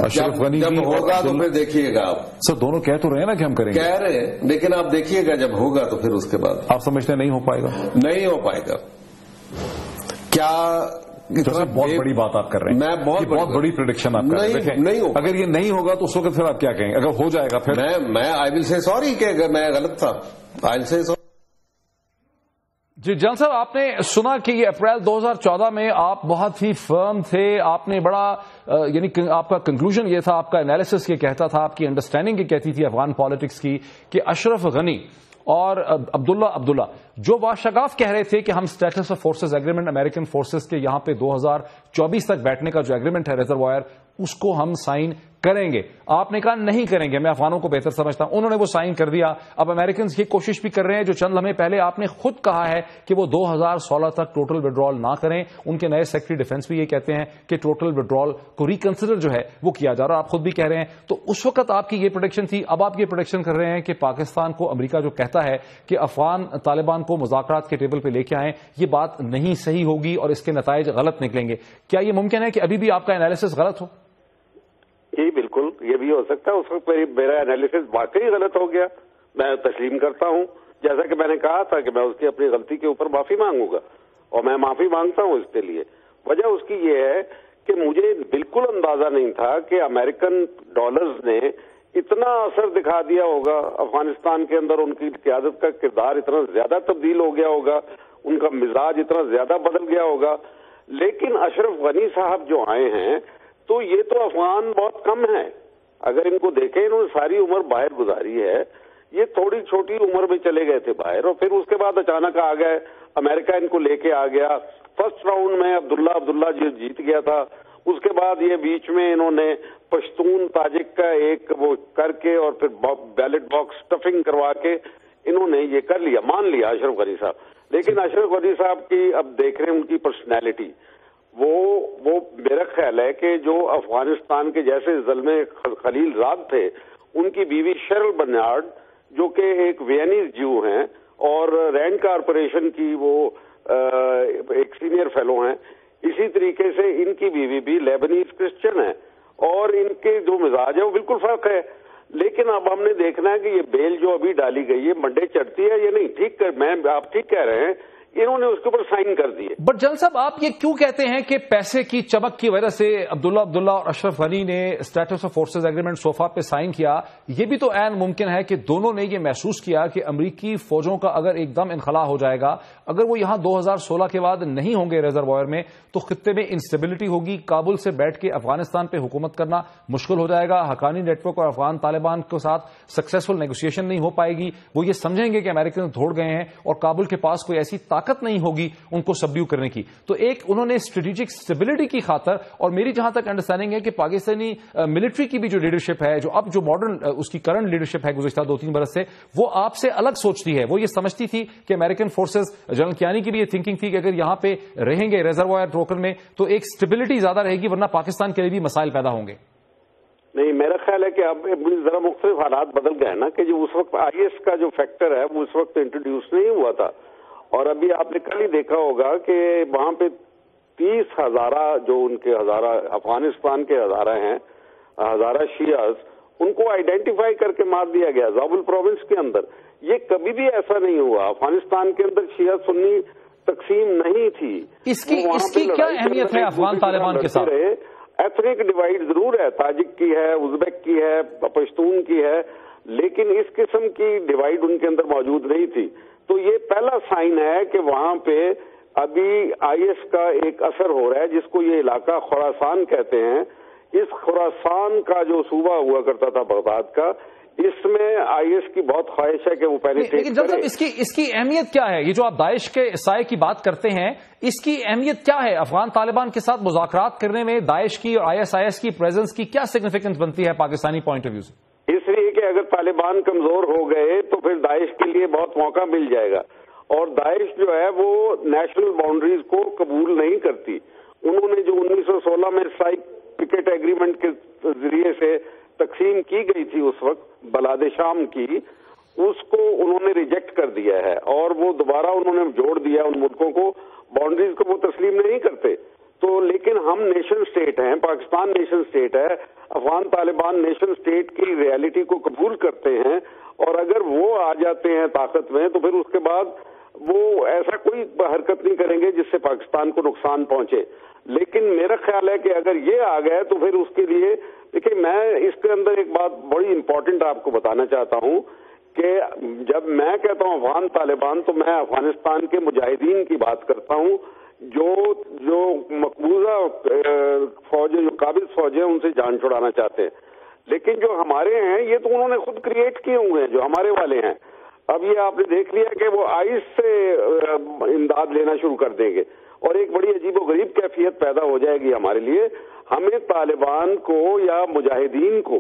اشرف غنی جب ہوگا تو پھر دیکھیے گا آپ. سر دونوں کہہ تو رہے ہیں نا کہ ہم کریں گے، کہہ رہے ہیں، لیکن آپ دیکھیے گا جب ہوگا تو پھر اس کے بعد آپ سمجھتے ہیں نہیں ہو پائے گا؟ نہیں ہو پائے گا. کیا بہت بڑی بات آپ کر رہے ہیں، میں بہت بڑی پریڈکشن آپ کر رہے ہیں. نہیں ہوگا، اگر یہ نہیں ہوگا تو اس وقت پھر آپ کیا کہیں گے؟ اگر ہو جائے گا پھر میں آئی ول سے سوری کہ اگر میں غلط تھا، آئی ول سے سوری. جی جنرل صاحب، آپ نے سنا کہ یہ اپریل 2014 میں آپ بہت ہی فرم تھے، آپ نے بڑا یعنی آپ کا کنکلوژن یہ تھا، آپ کا انالیسس یہ کہتا تھا، آپ کی انڈرسٹینڈنگ یہ کہتی تھی افغان پالیٹکس کی، کہ اشرف غنی اور عبداللہ جو باشگاف کہہ رہے تھے کہ ہم status of forces agreement American forces کے یہاں پہ 2024 تک بیٹھنے کا جو ایگریمنٹ ہے ریزروائر، اس کو ہم سائن کریں گے. آپ نے کہا نہیں کریں گے، میں افغانوں کو بہتر سمجھتا ہوں. انہوں نے وہ سائن کر دیا. اب امریکنز یہ کوشش بھی کر رہے ہیں جو چند لمحے پہلے آپ نے خود کہا ہے کہ وہ 2016 تک ٹوٹل وڈرال نہ کریں. ان کے نئے سیکرٹری ڈیفنس بھی یہ کہتے ہیں کہ ٹوٹل وڈرال کو ریکنسیڈر جو ہے وہ کیا جا رہا. آپ خود بھی کہہ رہے ہیں. تو اس وقت آپ کی یہ پروڈکشن تھی. اب آپ یہ پروڈکشن کر رہے ہیں کہ پاکستان کو امریکہ جو کہتا ہے کہ افغان طالبان کو مذاکرات کے ٹیبل پہ لے کے آئیں، یہ بات نہیں صحیح ہوگی اور اس کے نتائج غلط نکلیں گے. کیا یہ ممکن ہے کہ ابھی بھی آپ کا انالیسس غلط ہو؟ جی بالکل، یہ بھی ہو سکتا ہے. اس وقت میرا انالیسس واقعی غلط ہو گیا، میں تسلیم کرتا ہوں. جیسا کہ میں نے کہا تھا کہ میں اس کی اپنی غلطی کے اوپر معافی مانگوں گا، اور میں معافی مانگتا ہوں اس کے لیے. وجہ اس کی یہ ہے کہ مجھے بالکل اندازہ نہیں تھا کہ امریکن ڈالرز نے اتنا اثر دکھا دیا ہوگا افغانستان کے اندر. ان کی قیادت کا کردار اتنا زیادہ تبدیل ہو گیا ہوگا، ان کا مزاج اتنا زیادہ بدل گیا ہوگا. لیکن اشرف غنی صاحب جو آئے ہیں تو یہ تو افغان بہت کم ہیں. اگر ان کو دیکھیں، انہوں نے ساری عمر باہر گزاری ہے. یہ تھوڑی چھوٹی عمر میں چلے گئے تھے باہر، اور پھر اس کے بعد اچانک آ گئے. امریکہ ان کو لے کے آ گیا. فرسٹ راؤنڈ میں عبداللہ جیت گیا تھا. اس کے بعد یہ بیچ میں انہوں نے پشتون تاجک کا ایک وہ کر کے اور پھر بیلٹ باکس اسٹفنگ کروا کے انہوں نے یہ کر لیا، مان لیا اشرف غنی صاحب. لیکن اشرف غنی صاحب کی اب دیکھ رہے ہیں ان کی پرسنالٹی، وہ میرا خیال ہے کہ جو افغانستان کے جیسے زلمے خلیل زاد تھے، ان کی بیوی شرل برنارڈ جو کہ ایک وینیز جیو ہیں اور رینڈ کارپوریشن کی وہ ایک سینئر فیلو ہیں، اسی طریقے سے ان کی بیوی بھی لیبنیز کرسچن ہے، اور ان کے جو مزاج ہے وہ بالکل فرق ہے. لیکن اب ہم نے دیکھنا ہے کہ یہ بیل جو ابھی ڈالی گئی ہے منڈے چڑھتی ہے یا نہیں. ٹھیک آپ ٹھیک کہہ رہے ہیں، इन्होंने उसके ऊपर साइन कर दिए। बट जनरल साहब, आप ये क्यों कहते हैं कि पैसे की चमक की वजह से अब्दुल्ला और अशरफ गनी ने status of forces agreement sofa पे साइन किया? ये भी तो ऐन मुमकिन है कि दोनों ने ये महसूस किया कि अमरीकी फौजों का अगर एकदम इनखला हो जाएगा, अगर वो यहां 2016 के बाद नहीं होंगे रिजर्वायर में, तो खित्ते में इंस्टेबिलिटी होगी, काबुल से बैठ के अफगानिस्तान पे हुकूमत करना मुश्किल हो जाएगा, हकानी नेटवर्क और अफगान तालिबान के साथ सक्सेसफुल नेगोशिएशन नहीं हो पाएगी, वो ये समझेंगे कि अमेरिकन दौड़ गए हैं और काबुल के पास कोई ऐसी ताकत नहीं होगी उनको सबड्यू करने की। तो एक उन्होंने स्ट्रेटेजिक स्टेबिलिटी की खातर, और मेरी जहां तक अंडरस्टैंडिंग है कि पाकिस्तानी मिलिट्री की भी जो लीडरशिप है, जो अब जो मॉडर्न उसकी करंट लीडरशिप है गुज़िश्ता 2-3 बरस से, वो आपसे अलग सोचती है। वो ये समझती थी कि अमेरिकन फोर्सेज, जनरल कियानी की भी ये थिंकिंग थी कि अगर यहां पे रहेंगे रिजर्वायर टोकन में तो एक स्टेबिलिटी ज्यादा रहेगी, वरना पाकिस्तान के लिए भी मसाइल पैदा होंगे। नहीं, मेरा ख्याल है कि अब जरा मुख्तलिफ हालात बदल गए ना, कि जो उस वक्त आईएस का जो फैक्टर है वो उस वक्त इंट्रोड्यूस नहीं हुआ था। और अभी आपने कल ही देखा होगा कि वहां पे 30 हजारा जो उनके हजारा अफगानिस्तान के हजारा शियाज, उनको आइडेंटिफाई करके मार दिया गया ज़ाबुल प्रोविंस के अंदर। ये कभी भी ऐसा नहीं हुआ, अफगानिस्तान के अंदर शिया सुन्नी तकसीम नहीं थी। इसकी क्या अहमियत है अफगान तालिबान के साथ? एथनिक डिवाइड जरूर है, ताजिक की है, उज़्बेक की है, पश्तून की है, लेकिन इस किस्म की डिवाइड उनके अंदर मौजूद नहीं थी। तो ये पहला साइन है कि वहां पे अभी आईएस का एक असर हो रहा है, जिसको ये इलाका खुरासान कहते हैं। इस खुरासान का जो सूबा हुआ करता था बगदाद का, इसमें आईएस की बहुत ख्वाहिश है कि वो पहले लेकिन जब इसकी अहमियत क्या है? ये जो आप दाइश के साये की बात करते हैं, इसकी अहमियत क्या है? अफगान तालिबान के साथ मुज़ाकरात करने में दाइश की और आईएसआईएस की प्रेजेंस की क्या सिग्निफिकेंस बनती है पाकिस्तानी पॉइंट ऑफ व्यू से? इसलिए कि अगर तालिबान कमजोर हो गए तो फिर दाइश के लिए बहुत मौका मिल जाएगा। और दाइश जो है वो नेशनल बाउंड्रीज को कबूल नहीं करती। उन्होंने जो 1916 में स्ट्राइक पिकेट एग्रीमेंट के जरिए से तकसीम की गई थी उस वक्त बलादे शाम की, उसको उन्होंने रिजेक्ट कर दिया है और वो दोबारा उन्होंने जोड़ दिया उन मुल्कों को, बाउंड्रीज को वो तस्लीम नहीं करते। तो लेकिन हम नेशन स्टेट हैं, पाकिस्तान नेशन स्टेट है, अफगान तालिबान नेशन स्टेट की रियलिटी को कबूल करते हैं, और अगर वो आ जाते हैं ताकत में तो फिर उसके बाद वो ऐसा कोई हरकत नहीं करेंगे जिससे पाकिस्तान को नुकसान पहुंचे। लेकिन मेरा ख्याल है कि अगर ये आ गए तो फिर उसके लिए, देखिए मैं इसके अंदर एक बात बड़ी इंपॉर्टेंट आपको बताना चाहता हूं कि जब मैं कहता हूं अफगान तालिबान, तो मैं अफगानिस्तान के मुजाहिदीन की बात करता हूं, जो मकबूजा फौज, जो काबिज फौज है, उनसे जान छुड़ाना चाहते हैं। लेकिन जो हमारे हैं ये तो उन्होंने खुद क्रिएट किए हुए हैं, जो हमारे वाले हैं। अब ये आपने देख लिया कि वो आइस से इमदाद लेना शुरू कर देंगे और एक बड़ी अजीबोगरीब कैफियत पैदा हो जाएगी हमारे लिए। हमें तालिबान को या मुजाहिदीन को,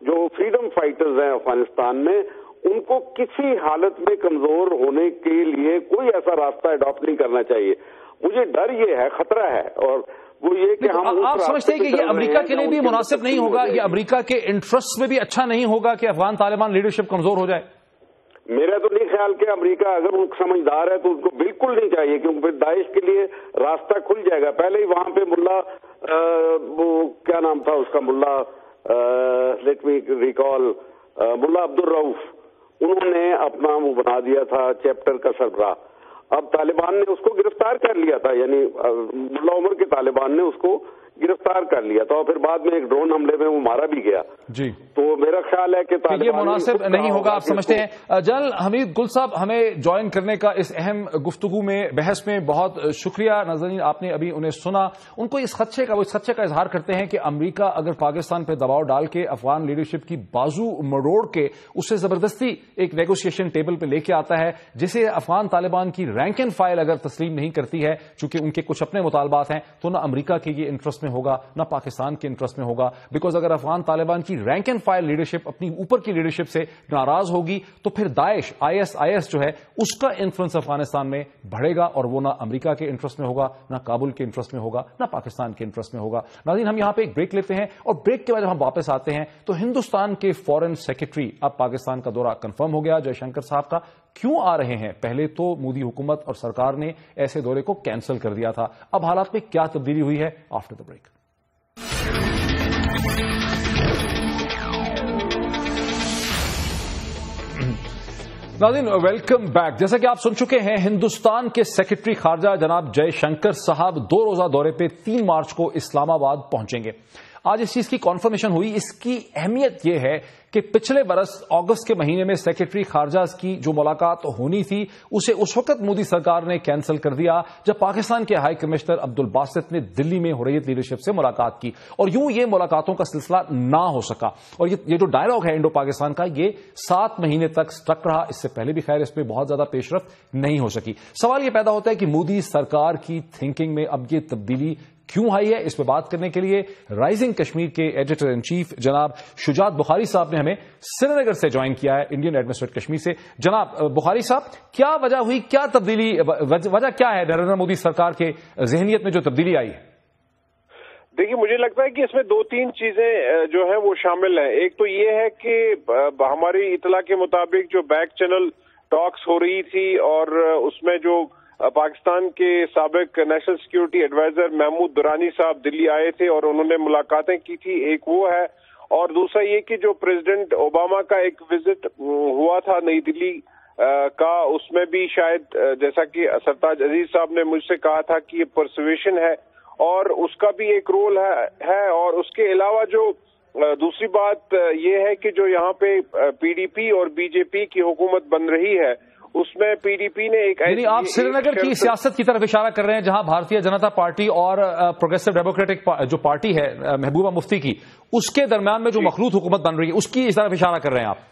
जो फ्रीडम फाइटर्स हैं अफगानिस्तान में, उनको किसी हालत में कमजोर होने के लिए कोई ऐसा रास्ता अडॉप्ट नहीं करना चाहिए। मुझे डर ये है, खतरा है, और वो ये कि हम आप समझते हैं कि ये अमेरिका के लिए भी मुनासिब नहीं होगा, ये अमेरिका के इंटरेस्ट में भी अच्छा नहीं होगा कि अफगान तालिबान लीडरशिप कमजोर हो जाए? मेरा तो नहीं ख्याल कि अमेरिका अगर वो समझदार है तो उसको बिल्कुल नहीं चाहिए, क्योंकि फिर दाइश के लिए रास्ता खुल जाएगा। पहले ही वहां पे मुल्ला, वो क्या नाम था उसका, मुल्ला, लेट मी रिकॉल, मुल्ला अब्दुल रऊफ, उन्होंने अपना वो बना दिया था चैप्टर का सरबराह। अब तालिबान ने उसको गिरफ्तार कर लिया था, यानी मुल्ला उमर के तालिबान ने उसको गिरफ्तार कर लिया था और फिर बाद में एक ड्रोन हमले में वो मारा भी गया जी। तो मेरा ख्याल है कि ये मुनासिब नहीं होगा, आप समझते हैं। जनरल हमीद गुल साहब, हमें ज्वाइन करने का इस अहम गुफ्तगू में, बहस में बहुत शुक्रिया। नाज़रीन, आपने अभी उन्हें सुना, उनको इस खदशे का इजहार करते हैं कि अमेरिका अगर पाकिस्तान पर दबाव डाल के अफगान लीडरशिप की बाजू मरोड़ के उसे जबरदस्ती एक नेगोशिएशन टेबल पर लेके आता है, जिसे अफगान तालिबान की रैंक एंड फाइल अगर तस्लीम नहीं करती है, चूंकि उनके कुछ अपने मुतालबात हैं, तो ना अमेरिका के ये इंटरेस्ट में होगा ना पाकिस्तान के इंटरेस्ट में होगा। बिकॉज अगर अफगान तालिबान की रैंक एंड फाइल लीडरशिप अपनी ऊपर की लीडरशिप से नाराज होगी तो फिर दाइश, आईएसआईएस जो है, उसका इन्फ्लुएंस अफगानिस्तान में बढ़ेगा और वो ना अमेरिका के इंटरेस्ट में होगा, ना काबुल के इंटरेस्ट में होगा, ना पाकिस्तान के इंटरेस्ट में होगा। नाज़रीन, हम यहां पे एक ब्रेक लेते हैं और ब्रेक के बाद जब हम वापस आते हैं तो हिंदुस्तान के फॉरेन सेक्रेटरी, अब पाकिस्तान का दौरा कंफर्म हो गया जयशंकर साहब का, क्यों आ रहे हैं? पहले तो मोदी हुकूमत और सरकार ने ऐसे दौरे को कैंसिल कर दिया था, अब हालात में क्या तब्दीली हुई है? After the break. नाज़रीन वेलकम बैक। जैसा कि आप सुन चुके हैं, हिंदुस्तान के सेक्रेटरी खारजा जनाब जयशंकर साहब 2 रोजा दौरे पे 3 मार्च को इस्लामाबाद पहुंचेंगे। आज इस चीज की कॉन्फर्मेशन हुई। इसकी अहमियत यह है कि पिछले बरस अगस्त के महीने में सेक्रेटरी खारजा की जो मुलाकात होनी थी उसे उस वक्त मोदी सरकार ने कैंसिल कर दिया जब पाकिस्तान के हाई कमिश्नर अब्दुल बासित ने दिल्ली में हुर्रियत लीडरशिप से मुलाकात की, और यूं ये मुलाकातों का सिलसिला ना हो सका। और ये जो डायलॉग है इंडो पाकिस्तान का, ये 7 महीने तक स्टक रहा। इससे पहले भी खैर इसमें बहुत ज्यादा पेशरफ्त नहीं हो सकी। सवाल ये पैदा होता है कि मोदी सरकार की थिंकिंग में अब ये तब्दीली क्यों आई है। इस पर बात करने के लिए राइजिंग कश्मीर के एडिटर इन चीफ जनाब शुजात बुखारी साहब ने हमें श्रीनगर से ज्वाइन किया है, इंडियन एडमिनिस्ट्रेट कश्मीर से। जनाब बुखारी साहब, क्या वजह हुई, क्या तब्दीली, वजह क्या है नरेंद्र मोदी सरकार के जहनियत में जो तब्दीली आई है? देखिए, मुझे लगता है कि इसमें 2-3 चीजें जो है वो शामिल है। एक तो ये है कि हमारी इतला के मुताबिक जो बैक चैनल टॉक्स हो रही थी और उसमें जो पाकिस्तान के साबिक national security adviser Mahmood Durrani साहब दिल्ली आए थे और उन्होंने मुलाकातें की थी, एक वो है। और दूसरा ये कि जो प्रेसिडेंट ओबामा का एक विजिट हुआ था नई दिल्ली का, उसमें भी शायद जैसा कि सरताज अजीज साहब ने मुझसे कहा था कि ये परसुएशन है और उसका भी एक रोल है। और उसके अलावा जो दूसरी बात ये है कि जो यहाँ पे पीडीपी और बीजेपी की हुकूमत बन रही है उसमें पीडीपी ने एक, यानी आप श्रीनगर की सियासत की तरफ इशारा कर रहे हैं जहां भारतीय जनता पार्टी और प्रोग्रेसिव डेमोक्रेटिक जो पार्टी है महबूबा मुफ्ती की, उसके दरमियान में जो मखलूत हुकूमत बन रही है उसकी इस तरफ इशारा कर रहे हैं आप?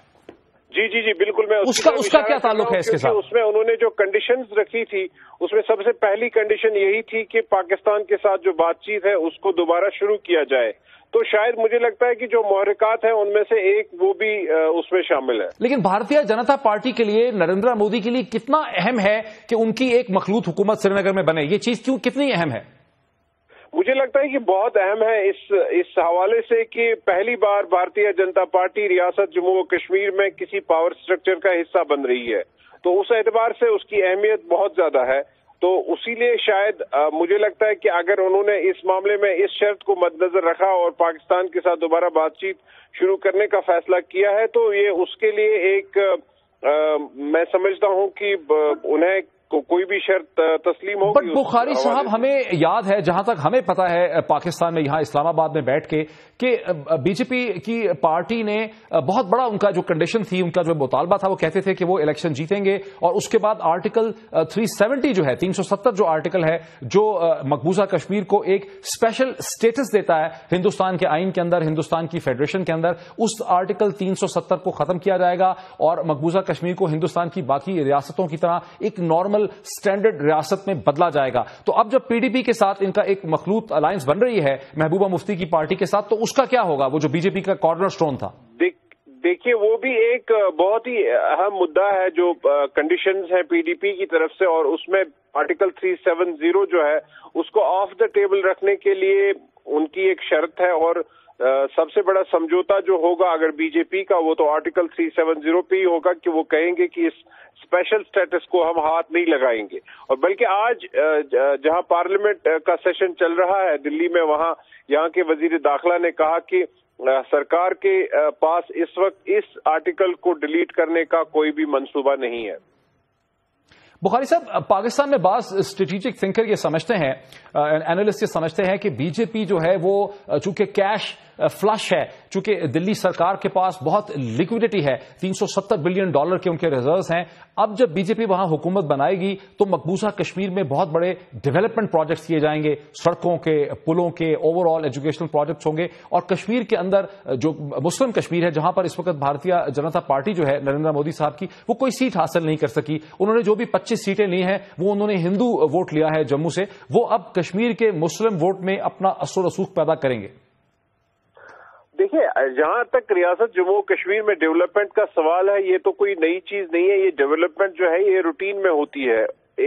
जी बिल्कुल। मैं उसका क्या ताल्लुक है इसके साथ? उसमें उन्होंने जो कंडीशंस रखी थी उसमें सबसे पहली कंडीशन यही थी कि पाकिस्तान के साथ जो बातचीत है उसको दोबारा शुरू किया जाए। तो शायद मुझे लगता है कि जो मुहर्रिकात हैं उनमें से एक वो भी उसमें शामिल है। लेकिन भारतीय जनता पार्टी के लिए, नरेंद्र मोदी के लिए कितना अहम है कि उनकी एक मखलूत हुकूमत श्रीनगर में बने? ये चीज कितनी अहम है? मुझे लगता है कि बहुत अहम है इस हवाले से कि पहली बार भारतीय जनता पार्टी रियासत जम्मू और कश्मीर में किसी पावर स्ट्रक्चर का हिस्सा बन रही है, तो उस एतबार से उसकी अहमियत बहुत ज्यादा है। तो उसीलिए शायद मुझे लगता है कि अगर उन्होंने इस मामले में इस शर्त को मद्देनजर रखा और पाकिस्तान के साथ दोबारा बातचीत शुरू करने का फैसला किया है, तो ये उसके लिए एक मैं समझता हूं कि उन्हें कोई भी शर्त तस्लीम होगी। बट बुखारी साहब, हमें याद है, जहां तक हमें पता है पाकिस्तान में यहां इस्लामाबाद में बैठ के, कि बीजेपी की पार्टी ने बहुत बड़ा उनका जो कंडीशन थी, उनका जो मुतालबा था, वो कहते थे कि वो इलेक्शन जीतेंगे और उसके बाद आर्टिकल 370 जो है, 370 जो आर्टिकल है, जो मकबूजा कश्मीर को एक स्पेशल स्टेटस देता है हिंदुस्तान के आइन के अंदर, हिंदुस्तान की फेडरेशन के अंदर, उस आर्टिकल 370 को खत्म किया जाएगा और मकबूजा कश्मीर को हिंदुस्तान की बाकी रियासतों की तरह एक नॉर्मल स्टैंडर्ड रियासत में बदला जाएगा। तो अब जब पीडीपी के साथ इनका एक मखलूत अलायंस बन रही है महबूबा मुफ्ती की पार्टी के साथ, तो उसका क्या होगा, वो जो बीजेपी का कॉर्नर स्टोन था? देखिए, वो भी एक बहुत ही अहम मुद्दा है जो कंडीशंस हैं पीडीपी की तरफ से, और उसमें आर्टिकल 370 जो है उसको ऑफ द टेबल रखने के लिए उनकी एक शर्त है। और सबसे बड़ा समझौता जो होगा अगर बीजेपी का, वो तो आर्टिकल 370 पे ही होगा कि वो कहेंगे कि इस स्पेशल स्टेटस को हम हाथ नहीं लगाएंगे। और बल्कि आज जहां पार्लियामेंट का सेशन चल रहा है दिल्ली में, वहां यहाँ के वजीर दाखिला ने कहा कि सरकार के पास इस वक्त इस आर्टिकल को डिलीट करने का कोई भी मंसूबा नहीं है। बुखारी साहब, पाकिस्तान में बाज स्ट्रेटेजिक थिंकर ये समझते हैं, एनालिस्ट ये समझते हैं कि बीजेपी जो है वो चूंकि कैश फ्लश है, चूंकि दिल्ली सरकार के पास बहुत लिक्विडिटी है, $370 बिलियन के उनके रिजर्व्स हैं, अब जब बीजेपी वहां हुकूमत बनाएगी तो मकबूजा कश्मीर में बहुत बड़े डेवलपमेंट प्रोजेक्ट्स किए जाएंगे, सड़कों के, पुलों के, ओवरऑल एजुकेशनल प्रोजेक्ट्स होंगे। और कश्मीर के अंदर जो मुस्लिम कश्मीर है, जहां पर इस वक्त भारतीय जनता पार्टी जो है नरेंद्र मोदी साहब की, वो कोई सीट हासिल नहीं कर सकी। उन्होंने जो भी 25 सीटें ली हैं वो उन्होंने हिंदू वोट लिया है जम्मू से, वो अब कश्मीर के मुस्लिम वोट में अपना असर रसूख पैदा करेंगे। देखिए, जहां तक रियासत जम्मू कश्मीर में डेवलपमेंट का सवाल है, ये तो कोई नई चीज नहीं है। ये डेवलपमेंट जो है ये रूटीन में होती है।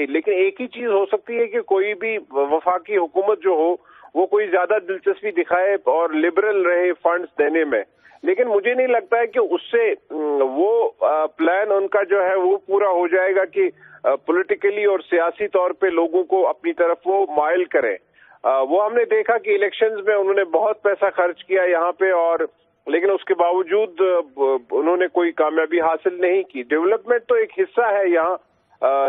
लेकिन एक ही चीज हो सकती है कि कोई भी वफाकी हुकूमत जो हो वो कोई ज्यादा दिलचस्पी दिखाए और लिबरल रहे फंड्स देने में। लेकिन मुझे नहीं लगता है कि उससे वो प्लान उनका जो है वो पूरा हो जाएगा कि पॉलिटिकली और सियासी तौर पे लोगों को अपनी तरफ वो माइल करें। वो हमने देखा कि इलेक्शंस में उन्होंने बहुत पैसा खर्च किया यहाँ पे, और لیکن اس کے باوجود انہوں نے کوئی کامیابی حاصل نہیں کی. ڈیولپمنٹ تو ایک حصہ ہے یہاں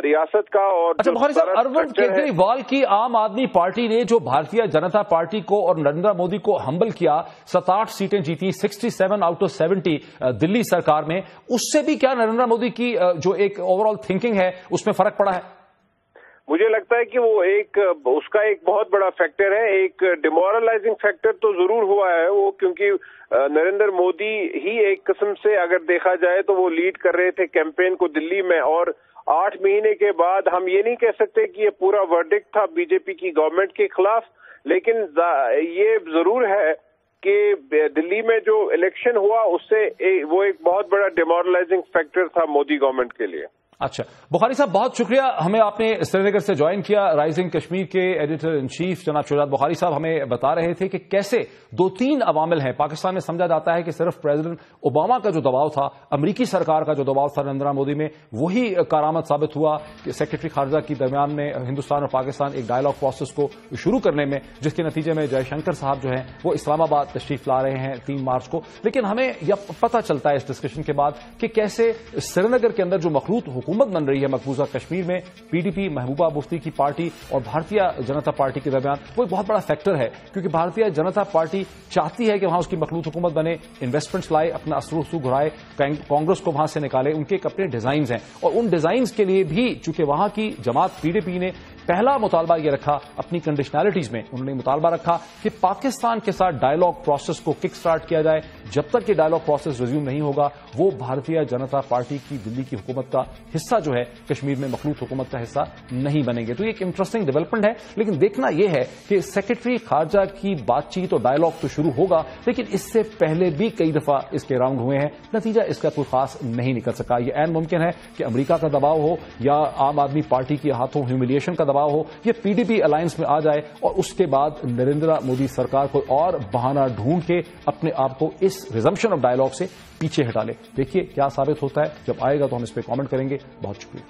ریاست کا. اور اچھا بخاری صاحب، اروند کیجریوال کی عام آدمی پارٹی نے جو بھارتیہ جنتا پارٹی کو اور نریندر مودی کو ہمبل کیا، 67 سیٹیں جیتی، 67 آؤٹ آف 70 دلی سرکار میں، اس سے بھی کیا نریندر مودی کی جو ایک اوور آل تھنکنگ ہے اس میں فرق پڑا ہے؟ مجھے لگتا ہے کہ وہ اس کا ایک بہت بڑا فیکٹر ہے. ایک ڈیمورلائزنگ فیکٹر تو ضرور ہوا ہے وہ، کیونکہ نریندر مودی ہی ایک قسم سے اگر دیکھا جائے تو وہ لیڈ کر رہے تھے کیمپین کو دلی میں، اور 8 مہینے کے بعد ہم یہ نہیں کہہ سکتے کہ یہ پورا ورڈکٹ تھا بی جے پی کی گورنمنٹ کے خلاف، لیکن یہ ضرور ہے کہ دلی میں جو الیکشن ہوا اس سے وہ ایک بہت بڑا ڈیمورلائزنگ فیکٹر تھا مودی گورنمنٹ کے لیے. اچھا بخاری صاحب، بہت شکریہ، ہمیں آپ نے سری نگر سے جوائن کیا. رائزنگ کشمیر کے ایڈیٹر ان چیف جناب شہزاد بخاری صاحب ہمیں بتا رہے تھے کہ کیسے 2-3 عوامل ہیں. پاکستان میں سمجھا جاتا ہے کہ صرف پریزیڈنٹ اوباما کا جو دباؤ تھا، امریکی سرکار کا جو دباؤ تھا نریندر مودی میں، وہی کارآمد ثابت ہوا کہ سیکرٹری خارجہ کے درمیان میں ہندوستان اور پاکستان ایک ڈائیلاگ پروسیس کو شروع کرنے میں، جس کے نتیجے میں جے شنکر صاحب جو ہیں وہ اسلام آباد تشریف لا رہے ہیں 3 مارچ کو. لیکن ہمیں یہ پتہ چلتا ہے اس ڈسکشن کے بعد کہ کیسے سری نگر کے اندر جو مخلوط حکومت بن رہی ہے مقبوضہ کشمیر میں، P D P Mehbooba Mufti کی پارٹی اور بھارتیہ جنتا پارٹی کے درمیان وہ ایک بہت بڑا فیکٹر ہے. کیونکہ بھارتیہ جنتا پارٹی چاہتی ہے کہ وہاں اس کی مخلوط حکومت بنے، انویسٹمنٹس لائے، اپنا اثر و رسوخ گھرائے، کانگریس کو وہاں سے نکالے. ان کے ایک اپنے ڈیزائنز ہیں، اور ان ڈیزائنز کے لیے بھی چونکہ وہاں کی جماعت پی ڈی پی نے پہلا مطالبہ یہ رکھا اپنی کنڈیشنلٹیز میں، انہوں نے مطالبہ رکھا کہ پاکستان کے ساتھ ڈائیلاگ پروسیس کو کک سٹارٹ کیا جائے. جب تک یہ ڈائیلاگ پروسیس ریزیوم نہیں ہوگا وہ بھارتیہ جنتا پارٹی کی دلی کی حکومت کا حصہ جو ہے کشمیر میں مخلوط حکومت کا حصہ نہیں بنیں گے. تو یہ ایک انٹرسٹنگ ڈیولپمنٹ ہے. لیکن دیکھنا یہ ہے کہ سیکرٹری خارجہ کی بات چیت اور ڈائیلاگ تو شروع ہوگا، لیکن اس سے پہلے بھی کئی دفعہ اس کے راؤنڈ ہوئے ہیں، نتیجہ اس کا کوئی خاص نہیں نکل سکا. یہ عین ممکن ہے کہ امریکہ کا دباؤ ہو یا عام آدمی پارٹی کے ہاتھوں ہیوملیشن کا دباؤ ہو، یہ پی ڈی پی الائنس میں آ جائے اور اس کے بعد نریندر مودی سرکار کوئی اور بہانہ ڈھونڈ کے اپنے آپ کو اس ریزمپشن آف ڈائیلاگ سے پیچھے ہٹا لے. دیکھیے کیا ثابت ہوتا ہے، جب آئے گا تو ہم اس پہ کامنٹ کریں گے. بہت شکریہ.